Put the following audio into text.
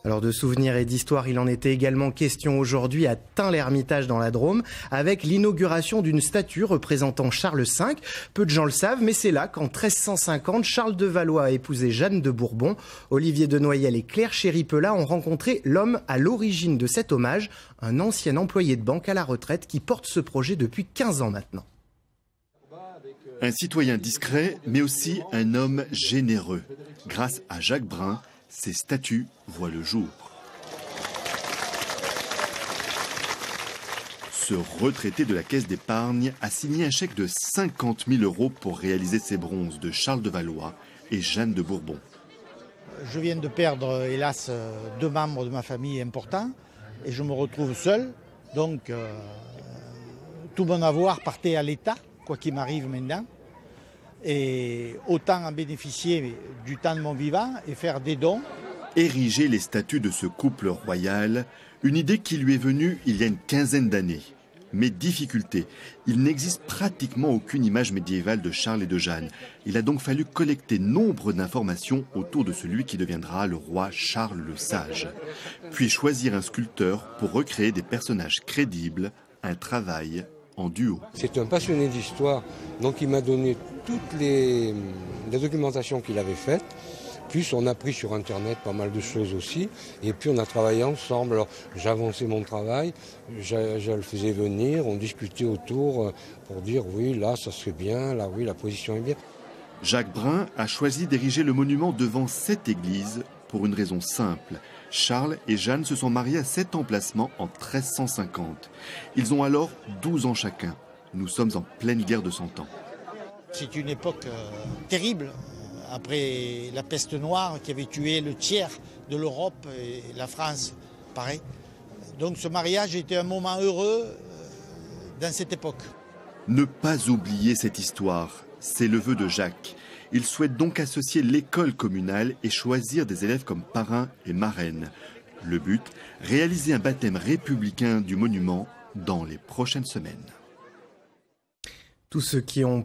Alors de souvenirs et d'histoire, il en était également question aujourd'hui à Tain-l'Hermitage dans la Drôme, avec l'inauguration d'une statue représentant Charles V. Peu de gens le savent, mais c'est là qu'en 1350, Charles de Valois a épousé Jeanne de Bourbon. Olivier de Noyelles et Claire Chéri-Pelat ont rencontré l'homme à l'origine de cet hommage, un ancien employé de banque à la retraite qui porte ce projet depuis 15 ans maintenant. Un citoyen discret, mais aussi un homme généreux. Grâce à Jacques Brun, ces statues voient le jour. Ce retraité de la Caisse d'épargne a signé un chèque de 50 000 € pour réaliser ces bronzes de Charles de Valois et Jeanne de Bourbon. Je viens de perdre, hélas, 2 membres de ma famille importants et je me retrouve seul. Donc, tout mon avoir partait à l'État, quoi qu'il m'arrive maintenant. Et autant en bénéficier du temps de mon vivant et faire des dons. Ériger les statues de ce couple royal, une idée qui lui est venue il y a une quinzaine d'années. Mais difficulté, il n'existe pratiquement aucune image médiévale de Charles et de Jeanne. Il a donc fallu collecter nombre d'informations autour de celui qui deviendra le roi Charles le Sage. Puis choisir un sculpteur pour recréer des personnages crédibles, un travail en duo. C'est un passionné d'histoire, donc il m'a donné toutes les documentations qu'il avait faites. Plus on a pris sur Internet pas mal de choses aussi. Et puis on a travaillé ensemble. Alors j'avançais mon travail, je le faisais venir, on discutait autour pour dire oui, là ça serait bien, là oui, la position est bien. Jacques Brun a choisi d'ériger le monument devant cette église pour une raison simple. Charles et Jeanne se sont mariés à cet emplacement en 1350. Ils ont alors 12 ans chacun. Nous sommes en pleine guerre de 100 ans. C'est une époque terrible, après la peste noire qui avait tué le tiers de l'Europe et la France, pareil. Donc ce mariage était un moment heureux dans cette époque. Ne pas oublier cette histoire, c'est le vœu de Jacques. Il souhaite donc associer l'école communale et choisir des élèves comme parrains et marraines. Le but, réaliser un baptême républicain du monument dans les prochaines semaines. Tous ceux qui ont